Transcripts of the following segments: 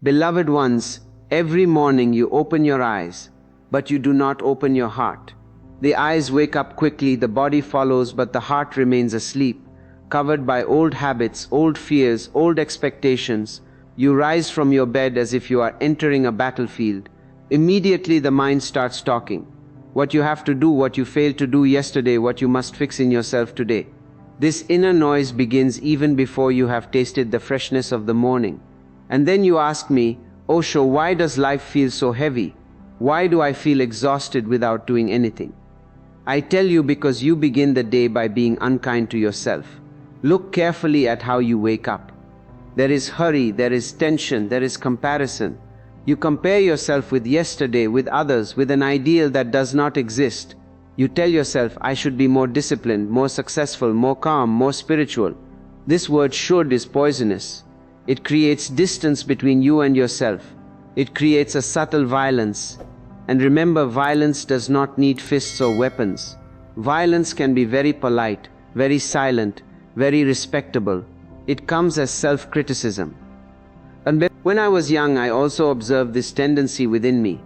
Beloved ones, every morning you open your eyes, but you do not open your heart. The eyes wake up quickly, the body follows, but the heart remains asleep, covered by old habits, old fears, old expectations. You rise from your bed as if you are entering a battlefield. Immediately the mind starts talking. What you have to do, what you failed to do yesterday, what you must fix in yourself today. This inner noise begins even before you have tasted the freshness of the morning. And then you ask me, Osho, why does life feel so heavy? Why do I feel exhausted without doing anything? I tell you, because you begin the day by being unkind to yourself. Look carefully at how you wake up. There is hurry, there is tension, there is comparison. You compare yourself with yesterday, with others, with an ideal that does not exist. You tell yourself, I should be more disciplined, more successful, more calm, more spiritual. This word should is poisonous. It creates distance between you and yourself. It creates a subtle violence. And remember, violence does not need fists or weapons. Violence can be very polite, very silent, very respectable. It comes as self-criticism. And when I was young, I also observed this tendency within me.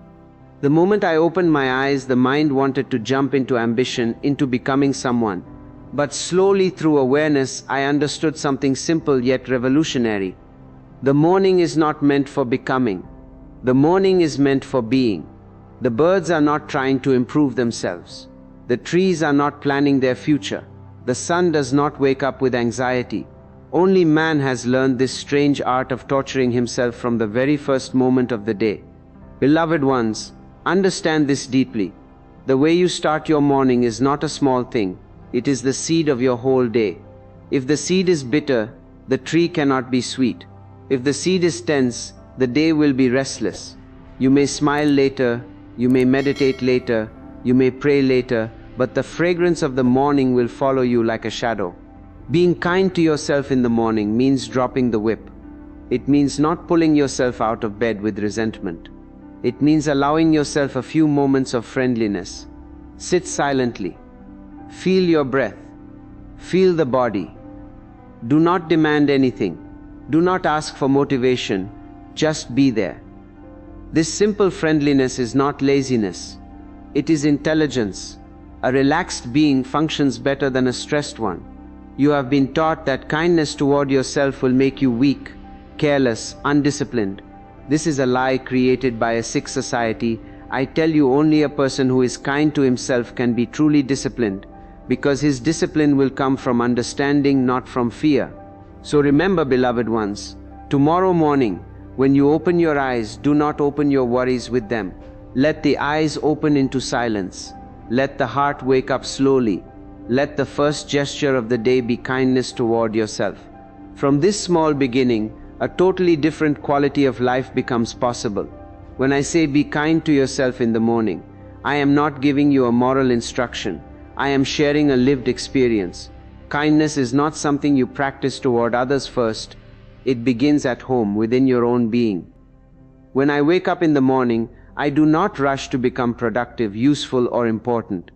The moment I opened my eyes, the mind wanted to jump into ambition, into becoming someone. But slowly, through awareness, I understood something simple yet revolutionary. The morning is not meant for becoming. The morning is meant for being. The birds are not trying to improve themselves. The trees are not planning their future. The sun does not wake up with anxiety. Only man has learned this strange art of torturing himself from the very first moment of the day. Beloved ones, understand this deeply. The way you start your morning is not a small thing. It is the seed of your whole day. If the seed is bitter, the tree cannot be sweet. If the seed is tense, the day will be restless. You may smile later, you may meditate later, you may pray later, but the fragrance of the morning will follow you like a shadow. Being kind to yourself in the morning means dropping the whip. It means not pulling yourself out of bed with resentment. It means allowing yourself a few moments of friendliness. Sit silently. Feel your breath. Feel the body. Do not demand anything. Do not ask for motivation. Just be there. This simple friendliness is not laziness. It is intelligence. A relaxed being functions better than a stressed one. You have been taught that kindness toward yourself will make you weak, careless, undisciplined. This is a lie created by a sick society. I tell you, only a person who is kind to himself can be truly disciplined, because his discipline will come from understanding, not from fear. So remember, beloved ones, tomorrow morning, when you open your eyes, do not open your worries with them. Let the eyes open into silence. Let the heart wake up slowly. Let the first gesture of the day be kindness toward yourself. From this small beginning, a totally different quality of life becomes possible. When I say be kind to yourself in the morning, I am not giving you a moral instruction. I am sharing a lived experience. Kindness is not something you practice toward others first. It begins at home, within your own being. When I wake up in the morning, I do not rush to become productive, useful, or important.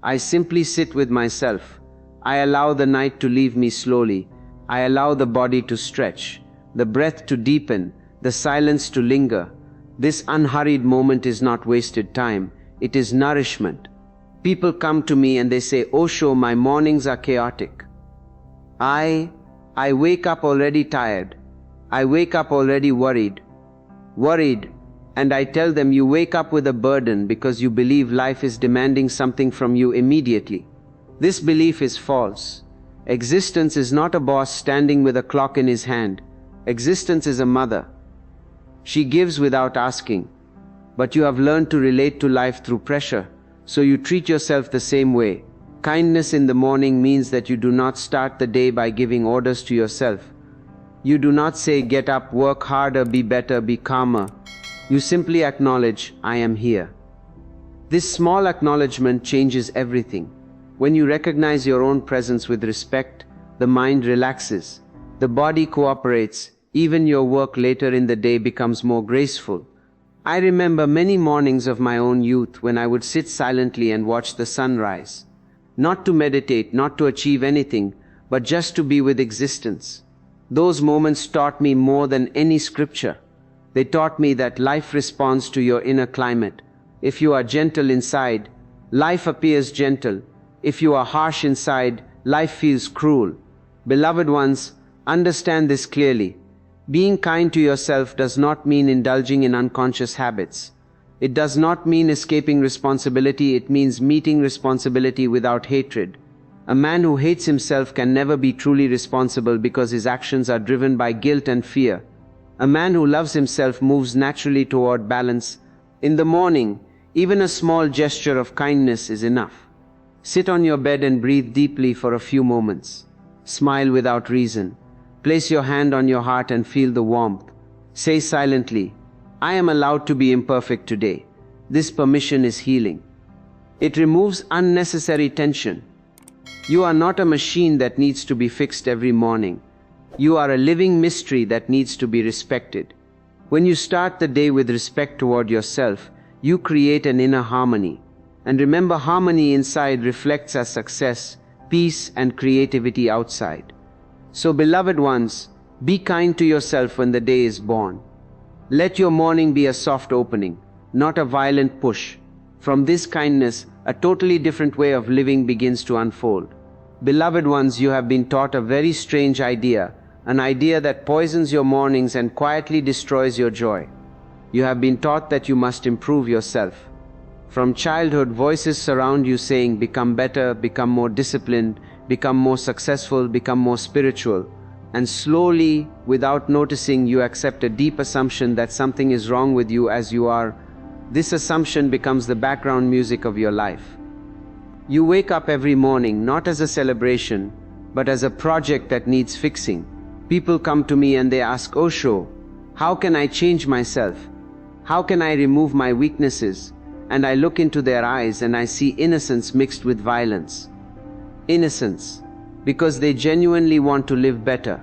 I simply sit with myself. I allow the night to leave me slowly. I allow the body to stretch, the breath to deepen, the silence to linger. This unhurried moment is not wasted time. It is nourishment. People come to me and they say, Osho, my mornings are chaotic. I wake up already tired. I wake up already worried. And I tell them, you wake up with a burden because you believe life is demanding something from you immediately. This belief is false. Existence is not a boss standing with a clock in his hand. Existence is a mother. She gives without asking. But you have learned to relate to life through pressure, so you treat yourself the same way. Kindness in the morning means that you do not start the day by giving orders to yourself. You do not say, get up, work harder, be better, be calmer. You simply acknowledge, I am here. This small acknowledgement changes everything. When you recognize your own presence with respect, the mind relaxes, the body cooperates, even your work later in the day becomes more graceful. I remember many mornings of my own youth when I would sit silently and watch the sun rise. Not to meditate, not to achieve anything, but just to be with existence. Those moments taught me more than any scripture. They taught me that life responds to your inner climate. If you are gentle inside, life appears gentle. If you are harsh inside, life feels cruel. Beloved ones, understand this clearly. Being kind to yourself does not mean indulging in unconscious habits. It does not mean escaping responsibility, it means meeting responsibility without hatred. A man who hates himself can never be truly responsible because his actions are driven by guilt and fear. A man who loves himself moves naturally toward balance. In the morning, even a small gesture of kindness is enough. Sit on your bed and breathe deeply for a few moments. Smile without reason. Place your hand on your heart and feel the warmth. Say silently, I am allowed to be imperfect today. This permission is healing. It removes unnecessary tension. You are not a machine that needs to be fixed every morning. You are a living mystery that needs to be respected. When you start the day with respect toward yourself, you create an inner harmony. And remember, harmony inside reflects as success, peace, and creativity outside. So, beloved ones, be kind to yourself when the day is born. Let your morning be a soft opening, not a violent push. From this kindness, a totally different way of living begins to unfold. Beloved ones, you have been taught a very strange idea, an idea that poisons your mornings and quietly destroys your joy. You have been taught that you must improve yourself. From childhood, voices surround you saying, become better, become more disciplined, become more successful, become more spiritual. And slowly, without noticing, you accept a deep assumption that something is wrong with you as you are. This assumption becomes the background music of your life. You wake up every morning not as a celebration, but as a project that needs fixing. People come to me and they ask, Osho, how can I change myself? How can I remove my weaknesses? And I look into their eyes and I see innocence mixed with violence. Innocence, because they genuinely want to live better.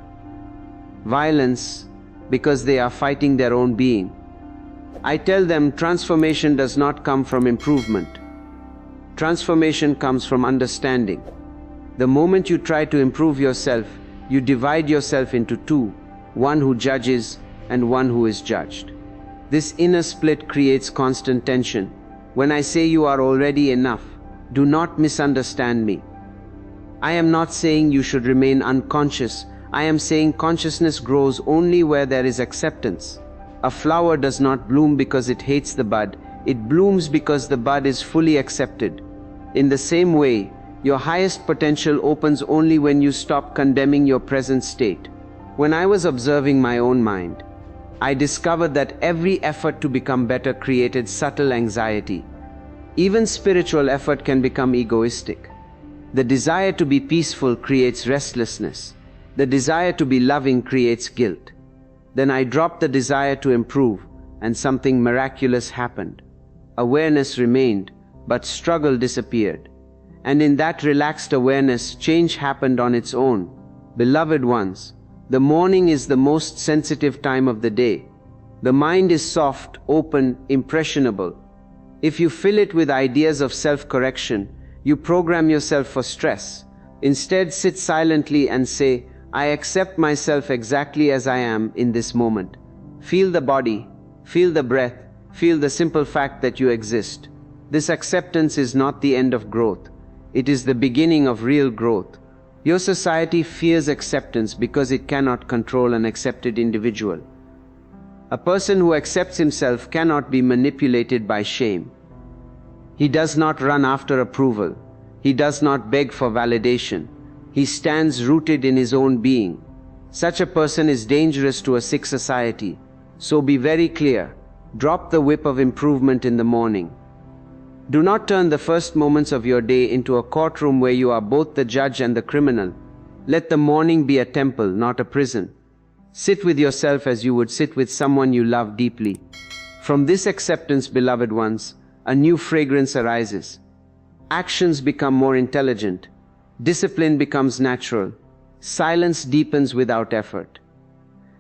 Violence, because they are fighting their own being. I tell them transformation does not come from improvement. Transformation comes from understanding. The moment you try to improve yourself, you divide yourself into two, one who judges and one who is judged. This inner split creates constant tension. When I say you are already enough, do not misunderstand me. I am not saying you should remain unconscious. I am saying consciousness grows only where there is acceptance. A flower does not bloom because it hates the bud. It blooms because the bud is fully accepted. In the same way, your highest potential opens only when you stop condemning your present state. When I was observing my own mind, I discovered that every effort to become better created subtle anxiety. Even spiritual effort can become egoistic. The desire to be peaceful creates restlessness. The desire to be loving creates guilt. Then I dropped the desire to improve, and something miraculous happened. Awareness remained, but struggle disappeared. And in that relaxed awareness, change happened on its own. Beloved ones, the morning is the most sensitive time of the day. The mind is soft, open, impressionable. If you fill it with ideas of self-correction, you program yourself for stress. Instead, sit silently and say, I accept myself exactly as I am in this moment. Feel the body, feel the breath, feel the simple fact that you exist. This acceptance is not the end of growth. It is the beginning of real growth. Your society fears acceptance because it cannot control an accepted individual. A person who accepts himself cannot be manipulated by shame. He does not run after approval. He does not beg for validation. He stands rooted in his own being. Such a person is dangerous to a sick society. So be very clear. Drop the whip of improvement in the morning. Do not turn the first moments of your day into a courtroom where you are both the judge and the criminal. Let the morning be a temple, not a prison. Sit with yourself as you would sit with someone you love deeply. From this acceptance, beloved ones, a new fragrance arises. Actions become more intelligent. Discipline becomes natural. Silence deepens without effort.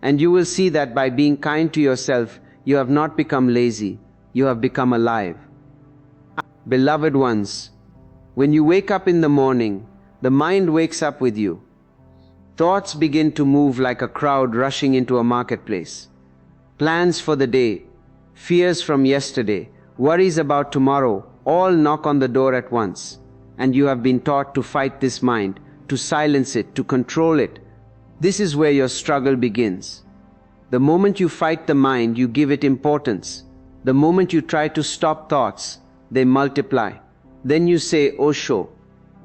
And you will see that by being kind to yourself, you have not become lazy, you have become alive. Beloved ones, when you wake up in the morning, the mind wakes up with you. Thoughts begin to move like a crowd rushing into a marketplace. Plans for the day, fears from yesterday, worries about tomorrow, all knock on the door at once. And you have been taught to fight this mind, to silence it, to control it. This is where your struggle begins. The moment you fight the mind, you give it importance. The moment you try to stop thoughts, they multiply. Then you say, Osho,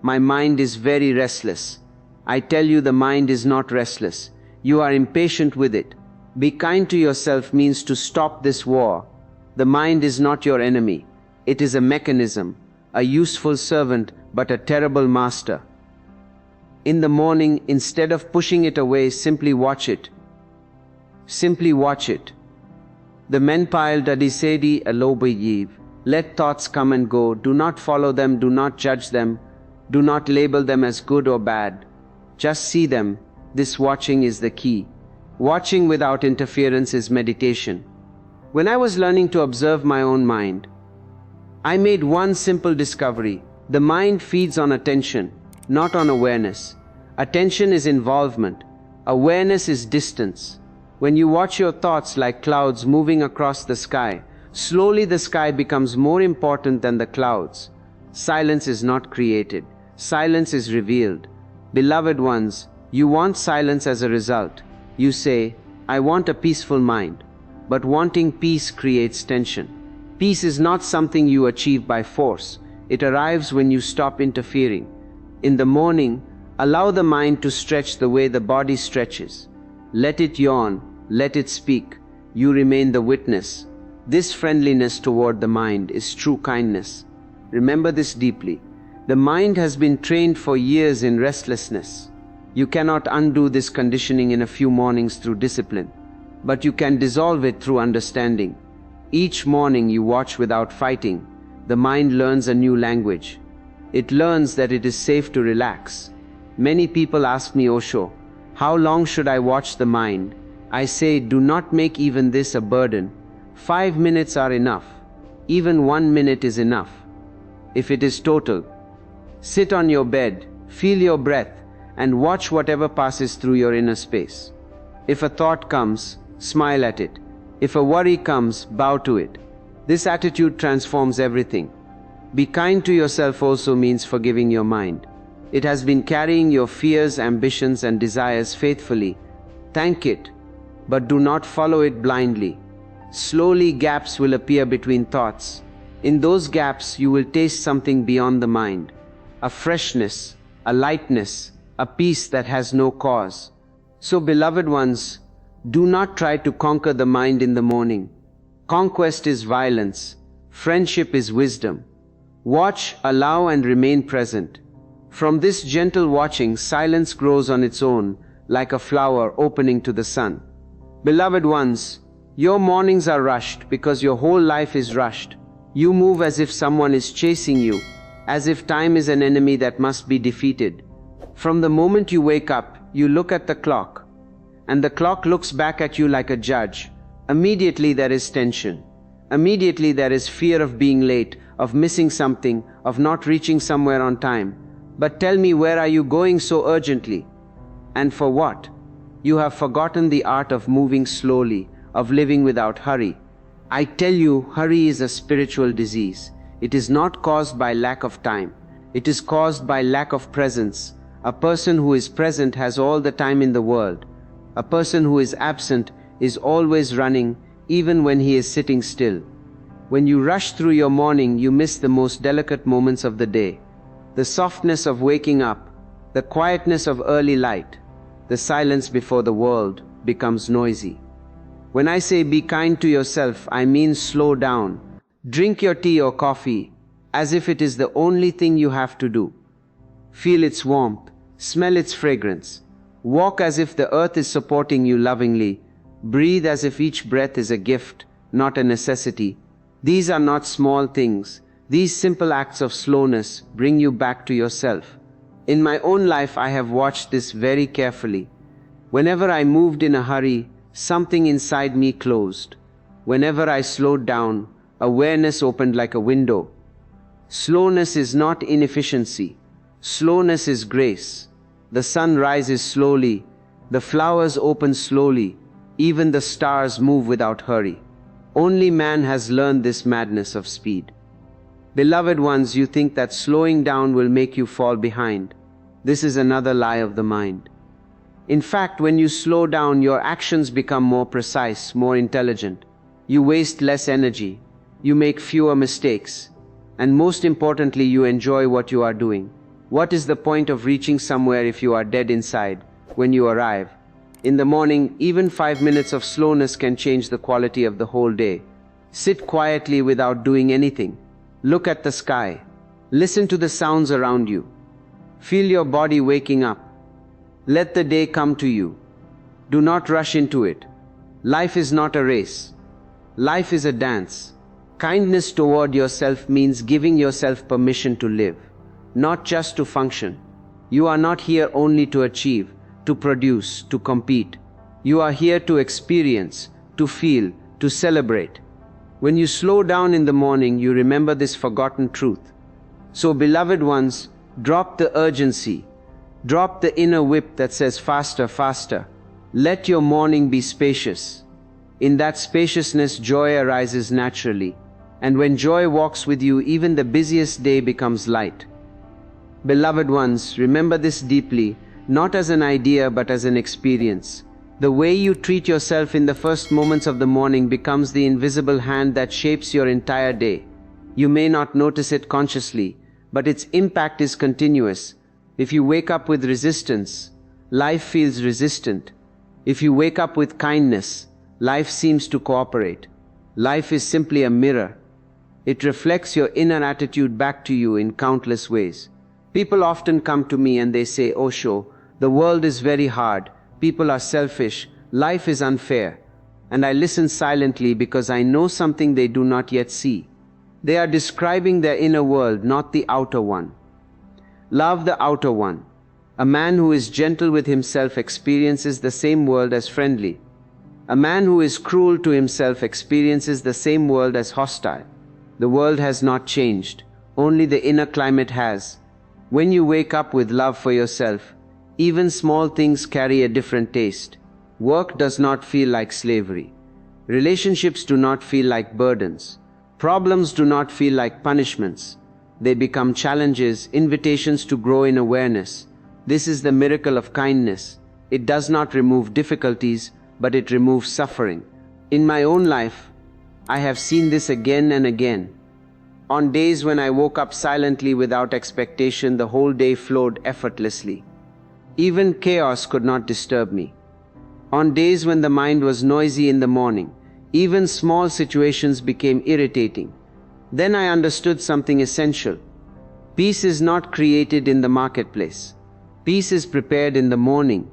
my mind is very restless. I tell you, the mind is not restless. You are impatient with it. Be kind to yourself means to stop this war. The mind is not your enemy. It is a mechanism, a useful servant, but a terrible master. In the morning, instead of pushing it away, simply watch it. Simply watch it. The menpile dadisedi alobayiv. Let thoughts come and go. Do not follow them. Do not judge them. Do not label them as good or bad. Just see them. This watching is the key. Watching without interference is meditation. When I was learning to observe my own mind, I made one simple discovery. The mind feeds on attention, not on awareness. Attention is involvement. Awareness is distance. When you watch your thoughts like clouds moving across the sky, slowly the sky becomes more important than the clouds. Silence is not created. Silence is revealed. Beloved ones, you want silence as a result. You say, I want a peaceful mind. But wanting peace creates tension. Peace is not something you achieve by force. It arrives when you stop interfering. In the morning, allow the mind to stretch the way the body stretches. Let it yawn, let it speak. You remain the witness. This friendliness toward the mind is true kindness. Remember this deeply. The mind has been trained for years in restlessness. You cannot undo this conditioning in a few mornings through discipline, but you can dissolve it through understanding. Each morning you watch without fighting. The mind learns a new language. It learns that it is safe to relax. Many people ask me, Osho, how long should I watch the mind? I say, do not make even this a burden. 5 minutes are enough. Even 1 minute is enough. If it is total, sit on your bed, feel your breath, and watch whatever passes through your inner space. If a thought comes, smile at it. If a worry comes, bow to it. This attitude transforms everything. Be kind to yourself also means forgiving your mind. It has been carrying your fears, ambitions, and desires faithfully. Thank it, but do not follow it blindly. Slowly gaps will appear between thoughts. In those gaps you will taste something beyond the mind. A freshness, a lightness, a peace that has no cause. So, beloved ones, do not try to conquer the mind in the morning. Conquest is violence. Friendship is wisdom. Watch, allow, and remain present. From this gentle watching, silence grows on its own, like a flower opening to the sun. Beloved ones, your mornings are rushed because your whole life is rushed. You move as if someone is chasing you, as if time is an enemy that must be defeated. From the moment you wake up, you look at the clock, and the clock looks back at you like a judge. Immediately there is tension. Immediately there is fear of being late, of missing something, of not reaching somewhere on time. But tell me, where are you going so urgently? And for what? You have forgotten the art of moving slowly, of living without hurry. I tell you, hurry is a spiritual disease. It is not caused by lack of time. It is caused by lack of presence. A person who is present has all the time in the world. A person who is absent is always running, even when he is sitting still. When you rush through your morning, you miss the most delicate moments of the day. The softness of waking up, the quietness of early light, the silence before the world becomes noisy. When I say be kind to yourself, I mean slow down. Drink your tea or coffee as if it is the only thing you have to do. Feel its warmth, smell its fragrance. Walk as if the earth is supporting you lovingly. Breathe as if each breath is a gift, not a necessity. These are not small things. These simple acts of slowness bring you back to yourself. In my own life, I have watched this very carefully. Whenever I moved in a hurry, something inside me closed. Whenever I slowed down, awareness opened like a window. Slowness is not inefficiency. Slowness is grace. The sun rises slowly. The flowers open slowly. Even the stars move without hurry. Only man has learned this madness of speed. Beloved ones, you think that slowing down will make you fall behind. This is another lie of the mind. In fact, when you slow down, your actions become more precise, more intelligent. You waste less energy. You make fewer mistakes. And most importantly, you enjoy what you are doing. What is the point of reaching somewhere if you are dead inside when you arrive? In the morning, even 5 minutes of slowness can change the quality of the whole day. Sit quietly without doing anything. Look at the sky. Listen to the sounds around you. Feel your body waking up. Let the day come to you. Do not rush into it. Life is not a race. Life is a dance. Kindness toward yourself means giving yourself permission to live, not just to function. You are not here only to achieve, to produce, to compete. You are here to experience, to feel, to celebrate. When you slow down in the morning, you remember this forgotten truth. So, beloved ones, drop the urgency. Drop the inner whip that says faster, faster. Let your morning be spacious. In that spaciousness, joy arises naturally. And when joy walks with you, even the busiest day becomes light. Beloved ones, remember this deeply, not as an idea but as an experience. The way you treat yourself in the first moments of the morning becomes the invisible hand that shapes your entire day. You may not notice it consciously, but its impact is continuous. If you wake up with resistance, life feels resistant. If you wake up with kindness, life seems to cooperate. Life is simply a mirror. It reflects your inner attitude back to you in countless ways. People often come to me and they say, "Osho, the world is very hard. People are selfish. Life is unfair." And I listen silently because I know something they do not yet see. They are describing their inner world, not the outer one. Love the outer one. A man who is gentle with himself experiences the same world as friendly. A man who is cruel to himself experiences the same world as hostile. The world has not changed, only the inner climate has. When you wake up with love for yourself, even small things carry a different taste. Work does not feel like slavery. Relationships do not feel like burdens. Problems do not feel like punishments. They become challenges, invitations to grow in awareness. This is the miracle of kindness. It does not remove difficulties, but it removes suffering. In my own life, I have seen this again and again. On days when I woke up silently without expectation, the whole day flowed effortlessly. Even chaos could not disturb me. On days when the mind was noisy in the morning, even small situations became irritating. Then I understood something essential. Peace is not created in the marketplace. Peace is prepared in the morning.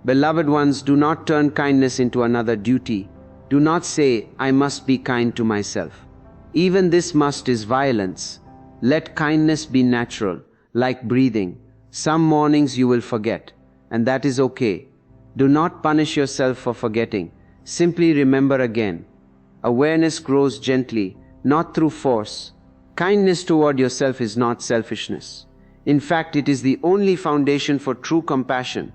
Beloved ones, do not turn kindness into another duty. Do not say, "I must be kind to myself." Even this must is violence. Let kindness be natural, like breathing. Some mornings you will forget, and that is okay. Do not punish yourself for forgetting. Simply remember again. Awareness grows gently, not through force. Kindness toward yourself is not selfishness. In fact, it is the only foundation for true compassion.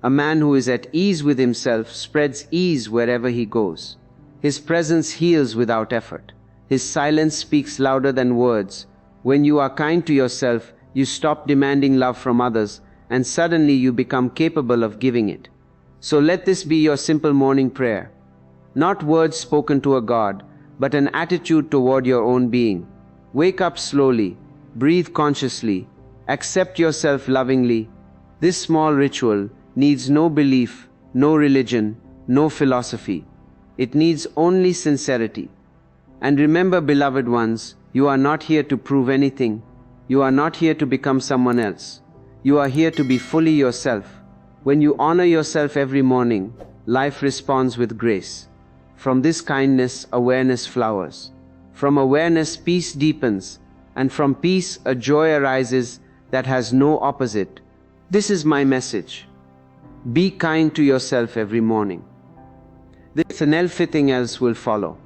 A man who is at ease with himself spreads ease wherever he goes. His presence heals without effort. His silence speaks louder than words. When you are kind to yourself, you stop demanding love from others, and suddenly you become capable of giving it. So let this be your simple morning prayer. Not words spoken to a god, but an attitude toward your own being. Wake up slowly, breathe consciously, accept yourself lovingly. This small ritual needs no belief, no religion, no philosophy. It needs only sincerity. And remember, beloved ones, you are not here to prove anything. You are not here to become someone else. You are here to be fully yourself. When you honor yourself every morning, life responds with grace. From this kindness, awareness flowers. From awareness, peace deepens. And from peace, a joy arises that has no opposite. This is my message. Be kind to yourself every morning. This and everything else will follow.